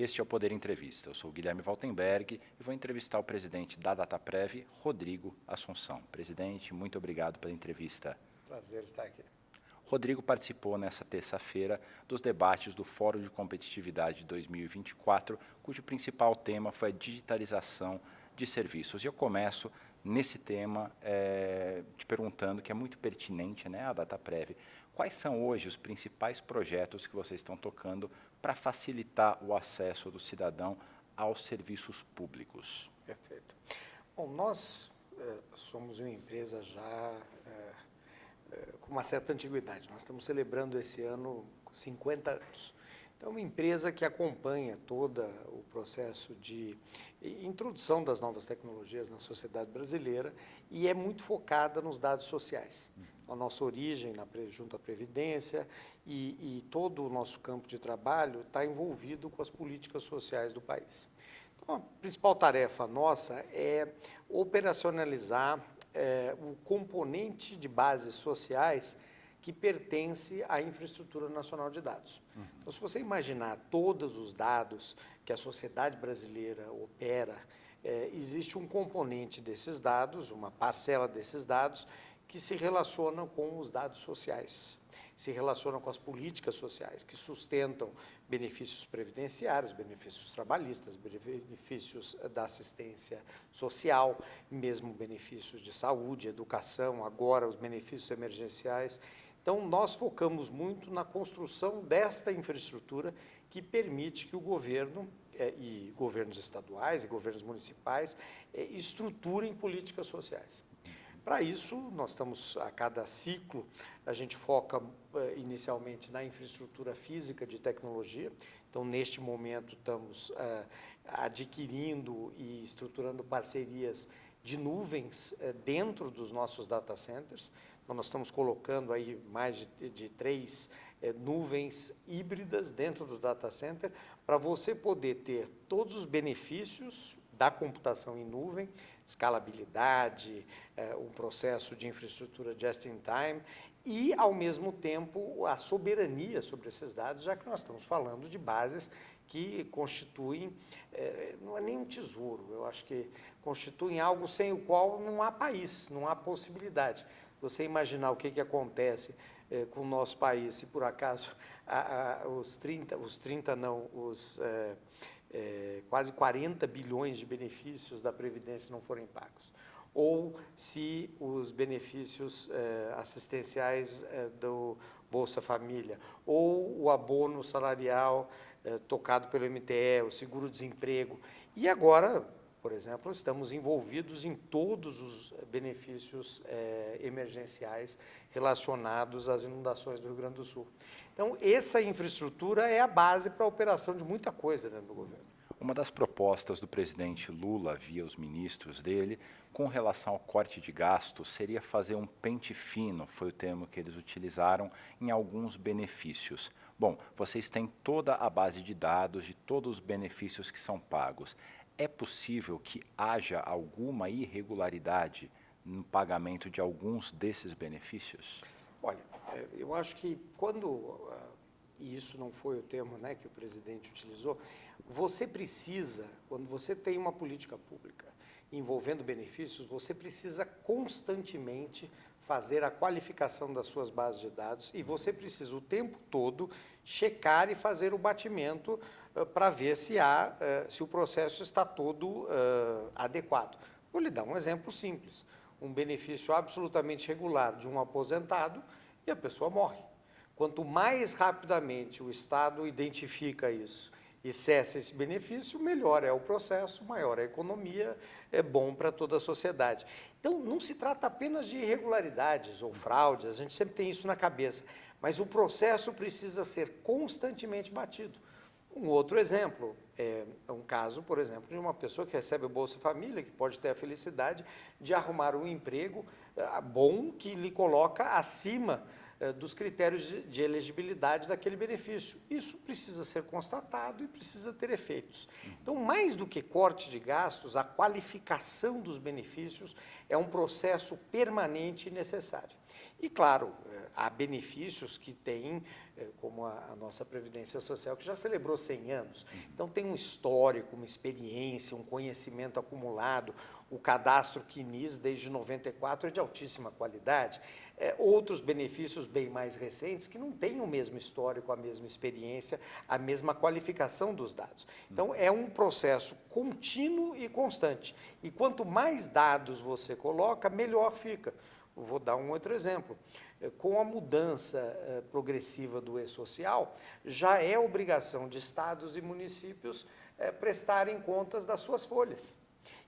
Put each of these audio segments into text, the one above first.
Este é o Poder Entrevista. Eu sou o Guilherme Valtenberg e vou entrevistar o presidente da Dataprev, Rodrigo Assunção. Presidente, muito obrigado pela entrevista. Prazer estar aqui. Rodrigo participou nessa terça-feira dos debates do Fórum de Competitividade 2024, cujo principal tema foi a digitalização de serviços. E eu começo nesse tema te perguntando, que é muito pertinente, né, a Dataprev, quais são hoje os principais projetos que vocês estão tocando para facilitar o acesso do cidadão aos serviços públicos? Perfeito. Bom, nós somos uma empresa já com uma certa antiguidade. Nós estamos celebrando esse ano 50 anos. Então, é uma empresa que acompanha todo o processo de introdução das novas tecnologias na sociedade brasileira e é muito focada nos dados sociais. A nossa origem junto à Previdência e todo o nosso campo de trabalho está envolvido com as políticas sociais do país. Então, a principal tarefa nossa é operacionalizar o componente de bases sociais que pertence à infraestrutura nacional de dados. Então, se você imaginar todos os dados que a sociedade brasileira opera, existe um componente desses dados, uma parcela desses dados, que se relaciona com os dados sociais, se relaciona com as políticas sociais, que sustentam benefícios previdenciários, benefícios trabalhistas, benefícios da assistência social, mesmo benefícios de saúde, educação, agora os benefícios emergenciais. Então, nós focamos muito na construção desta infraestrutura que permite que o governo, e governos estaduais e governos municipais, estruturem políticas sociais. Para isso, nós estamos, a cada ciclo, a gente foca inicialmente na infraestrutura física de tecnologia. Então, neste momento, estamos adquirindo e estruturando parcerias de nuvens dentro dos nossos data centers. Então, nós estamos colocando aí mais de 3 nuvens híbridas dentro do data center para você poder ter todos os benefícios da computação em nuvem, escalabilidade, um processo de infraestrutura just-in-time e, ao mesmo tempo, a soberania sobre esses dados, já que nós estamos falando de bases que constituem, não é nem um tesouro, eu acho que constituem algo sem o qual não há país, não há possibilidade. Você imaginar o que acontece com o nosso país, se por acaso quase 40 bilhões de benefícios da Previdência não forem pagos, ou se os benefícios assistenciais do Bolsa Família, ou o abono salarial tocado pelo MTE, o seguro-desemprego. E agora, por exemplo, estamos envolvidos em todos os benefícios emergenciais relacionados às inundações do Rio Grande do Sul. Então, essa infraestrutura é a base para a operação de muita coisa dentro do governo. Uma das propostas do presidente Lula, via os ministros dele, com relação ao corte de gastos, seria fazer um pente fino, foi o termo que eles utilizaram, em alguns benefícios. Bom, vocês têm toda a base de dados de todos os benefícios que são pagos. É possível que haja alguma irregularidade no pagamento de alguns desses benefícios? Olha, eu acho que e isso não foi o termo, né, que o presidente utilizou, você precisa, quando você tem uma política pública envolvendo benefícios, você precisa constantemente fazer a qualificação das suas bases de dados e você precisa o tempo todo checar e fazer o batimento para ver se o processo está todo adequado. Vou lhe dar um exemplo simples. Um benefício absolutamente regular de um aposentado e a pessoa morre. Quanto mais rapidamente o Estado identifica isso e cessa esse benefício, melhor é o processo, maior é a economia, é bom para toda a sociedade. Então, não se trata apenas de irregularidades ou fraudes, a gente sempre tem isso na cabeça, mas o processo precisa ser constantemente batido. Um outro exemplo é um caso, por exemplo, de uma pessoa que recebe o Bolsa Família, que pode ter a felicidade de arrumar um emprego bom que lhe coloca acima dos critérios de elegibilidade daquele benefício. Isso precisa ser constatado e precisa ter efeitos. Então, mais do que corte de gastos, a qualificação dos benefícios é um processo permanente e necessário. E, claro, há benefícios que têm, como a nossa Previdência Social, que já celebrou 100 anos. Então, tem um histórico, uma experiência, um conhecimento acumulado. O cadastro CNIS, desde 94, é de altíssima qualidade. Outros benefícios bem mais recentes, que não têm o mesmo histórico, a mesma experiência, a mesma qualificação dos dados. Então, é um processo contínuo e constante. E quanto mais dados você coloca, melhor fica. Vou dar um outro exemplo. Com a mudança progressiva do e-social, já é obrigação de estados e municípios prestarem contas das suas folhas.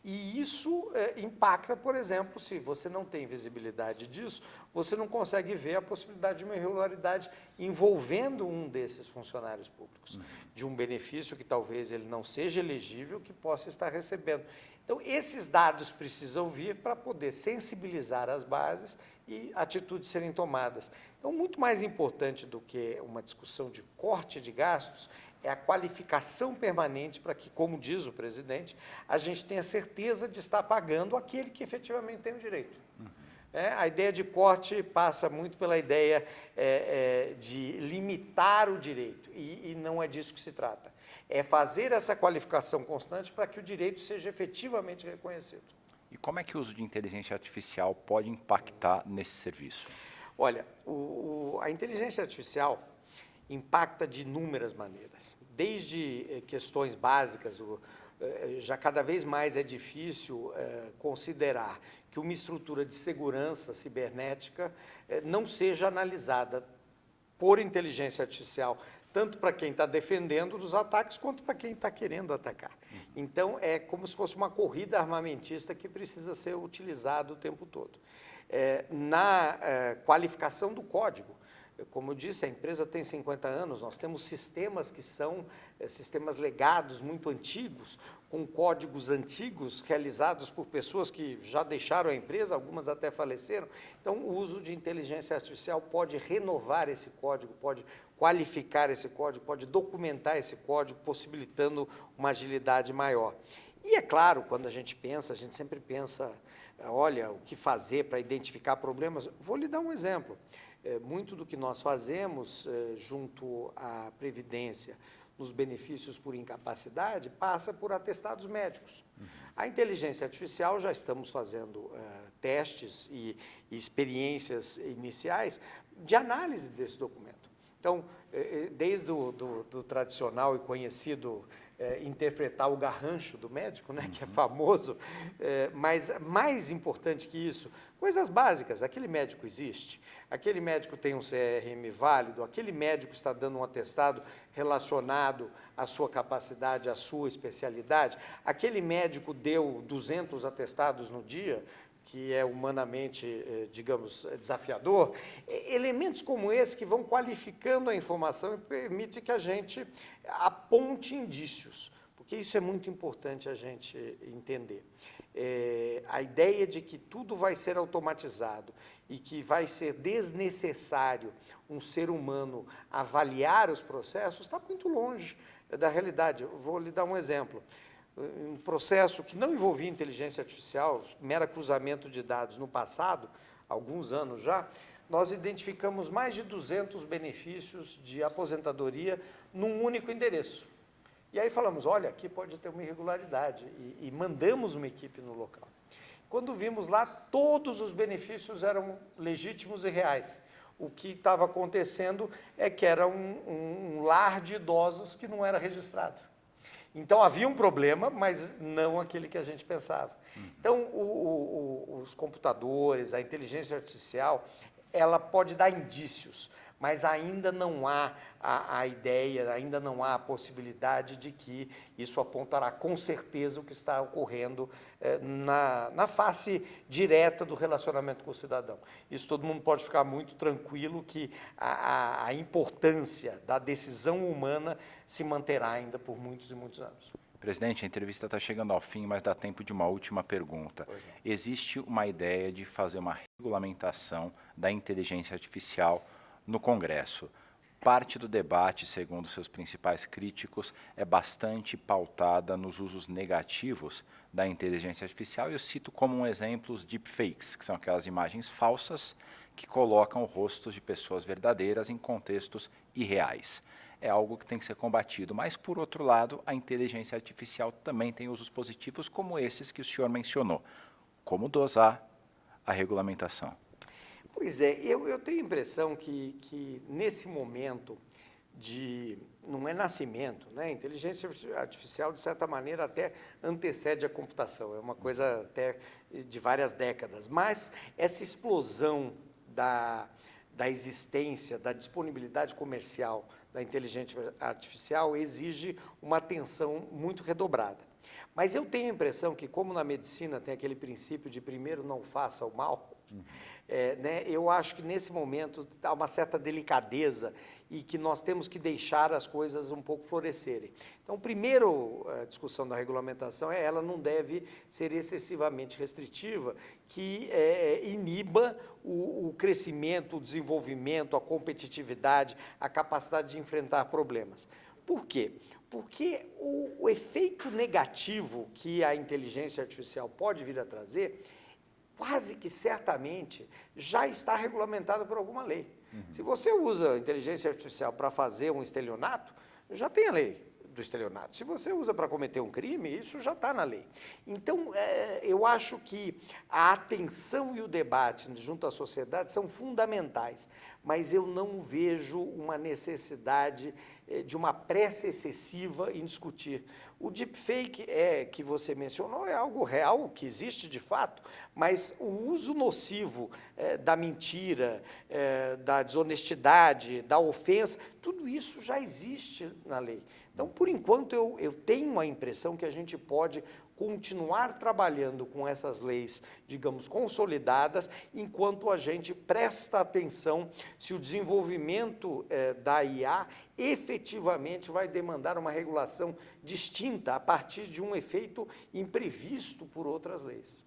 E isso impacta, por exemplo, se você não tem visibilidade disso, você não consegue ver a possibilidade de uma irregularidade envolvendo um desses funcionários públicos, de um benefício que talvez ele não seja elegível, que possa estar recebendo. Então, esses dados precisam vir para poder sensibilizar as bases e atitudes serem tomadas. Então, muito mais importante do que uma discussão de corte de gastos, é a qualificação permanente para que, como diz o presidente, a gente tenha certeza de estar pagando aquele que efetivamente tem o direito. A ideia de corte passa muito pela ideia de limitar o direito, e não é disso que se trata. É fazer essa qualificação constante para que o direito seja efetivamente reconhecido. E como é que o uso de inteligência artificial pode impactar nesse serviço? Olha, a inteligência artificial impacta de inúmeras maneiras, desde questões básicas, já cada vez mais é difícil considerar que uma estrutura de segurança cibernética não seja analisada por inteligência artificial, tanto para quem está defendendo dos ataques, quanto para quem está querendo atacar. Então, é como se fosse uma corrida armamentista que precisa ser utilizada o tempo todo. Na qualificação do código, como eu disse, a empresa tem 50 anos, nós temos sistemas que são sistemas legados muito antigos, com códigos antigos realizados por pessoas que já deixaram a empresa, algumas até faleceram. Então, o uso de inteligência artificial pode renovar esse código, pode qualificar esse código, pode documentar esse código, possibilitando uma agilidade maior. E é claro, quando a gente sempre pensa, olha, o que fazer para identificar problemas. Vou lhe dar um exemplo. Muito do que nós fazemos junto à Previdência, nos benefícios por incapacidade, passa por atestados médicos. A inteligência artificial, já estamos fazendo testes e experiências iniciais de análise desse documento. Então, desde do tradicional e conhecido interpretar o garrancho do médico, né, que é famoso, mas mais importante que isso, coisas básicas, aquele médico existe, aquele médico tem um CRM válido, aquele médico está dando um atestado relacionado à sua capacidade, à sua especialidade, aquele médico deu 200 atestados no dia, que é humanamente, digamos, desafiador, elementos como esse que vão qualificando a informação e permite que a gente aponte indícios, porque isso é muito importante a gente entender. A ideia de que tudo vai ser automatizado e que vai ser desnecessário um ser humano avaliar os processos está muito longe da realidade. Eu vou lhe dar um exemplo. Um processo que não envolvia inteligência artificial, mero cruzamento de dados no passado, alguns anos já, nós identificamos mais de 200 benefícios de aposentadoria num único endereço. E aí falamos, olha, aqui pode ter uma irregularidade, e mandamos uma equipe no local. Quando vimos lá, todos os benefícios eram legítimos e reais. O que estava acontecendo é que era um lar de idosos que não era registrado. Então, havia um problema, mas não aquele que a gente pensava. Então, os computadores, a inteligência artificial, ela pode dar indícios, mas ainda não há a ideia, ainda não há a possibilidade de que isso apontará com certeza o que está ocorrendo na face direta do relacionamento com o cidadão. Isso todo mundo pode ficar muito tranquilo que a importância da decisão humana se manterá ainda por muitos e muitos anos. Presidente, a entrevista está chegando ao fim, mas dá tempo de uma última pergunta. Existe uma ideia de fazer uma regulamentação da inteligência artificial no Congresso. parte do debate, segundo seus principais críticos, é bastante pautada nos usos negativos da inteligência artificial. Eu cito como um exemplo os deepfakes, que são aquelas imagens falsas que colocam rostos de pessoas verdadeiras em contextos irreais. É algo que tem que ser combatido, mas, por outro lado, a inteligência artificial também tem usos positivos como esses que o senhor mencionou. Como dosar a regulamentação? Pois é, eu tenho a impressão que nesse momento não é nascimento, né? A inteligência artificial, de certa maneira, até antecede a computação, é uma coisa até de várias décadas, mas essa explosão da existência, da disponibilidade comercial da inteligência artificial exige uma atenção muito redobrada. Mas eu tenho a impressão que, como na medicina tem aquele princípio de primeiro não faça o mal, né, eu acho que nesse momento há uma certa delicadeza e que nós temos que deixar as coisas um pouco florescerem. Então, primeiro, a discussão da regulamentação ela não deve ser excessivamente restritiva, que iniba o crescimento, o desenvolvimento, a competitividade, a capacidade de enfrentar problemas. Por quê? Porque o efeito negativo que a inteligência artificial pode vir a trazer, quase que certamente já está regulamentado por alguma lei. Se você usa a inteligência artificial para fazer um estelionato, já tem a lei do estelionato. Se você usa para cometer um crime, isso já está na lei. Então, eu acho que a atenção e o debate junto à sociedade são fundamentais, mas eu não vejo uma necessidade de uma pressa excessiva em discutir. O deepfake que você mencionou é algo real, que existe de fato, mas o uso nocivo da mentira, da desonestidade, da ofensa, tudo isso já existe na lei. Então, por enquanto, eu tenho a impressão que a gente pode continuar trabalhando com essas leis, digamos, consolidadas, enquanto a gente presta atenção se o desenvolvimento da IA efetivamente vai demandar uma regulação distinta a partir de um efeito imprevisto por outras leis.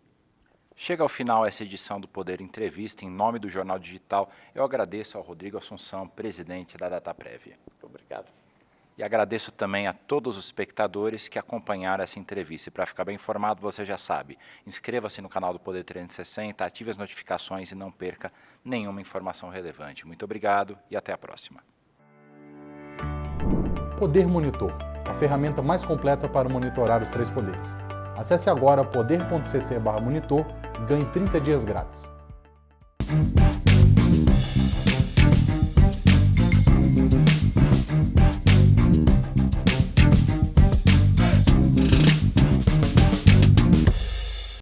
Chega ao final essa edição do Poder Entrevista. Em nome do Jornal Digital, eu agradeço ao Rodrigo Assunção, presidente da Dataprev. Muito obrigado. E agradeço também a todos os espectadores que acompanharam essa entrevista. E para ficar bem informado, você já sabe, inscreva-se no canal do Poder 360, ative as notificações e não perca nenhuma informação relevante. Muito obrigado e até a próxima. Poder Monitor, a ferramenta mais completa para monitorar os 3 poderes. Acesse agora poder.cc/monitor e ganhe 30 dias grátis.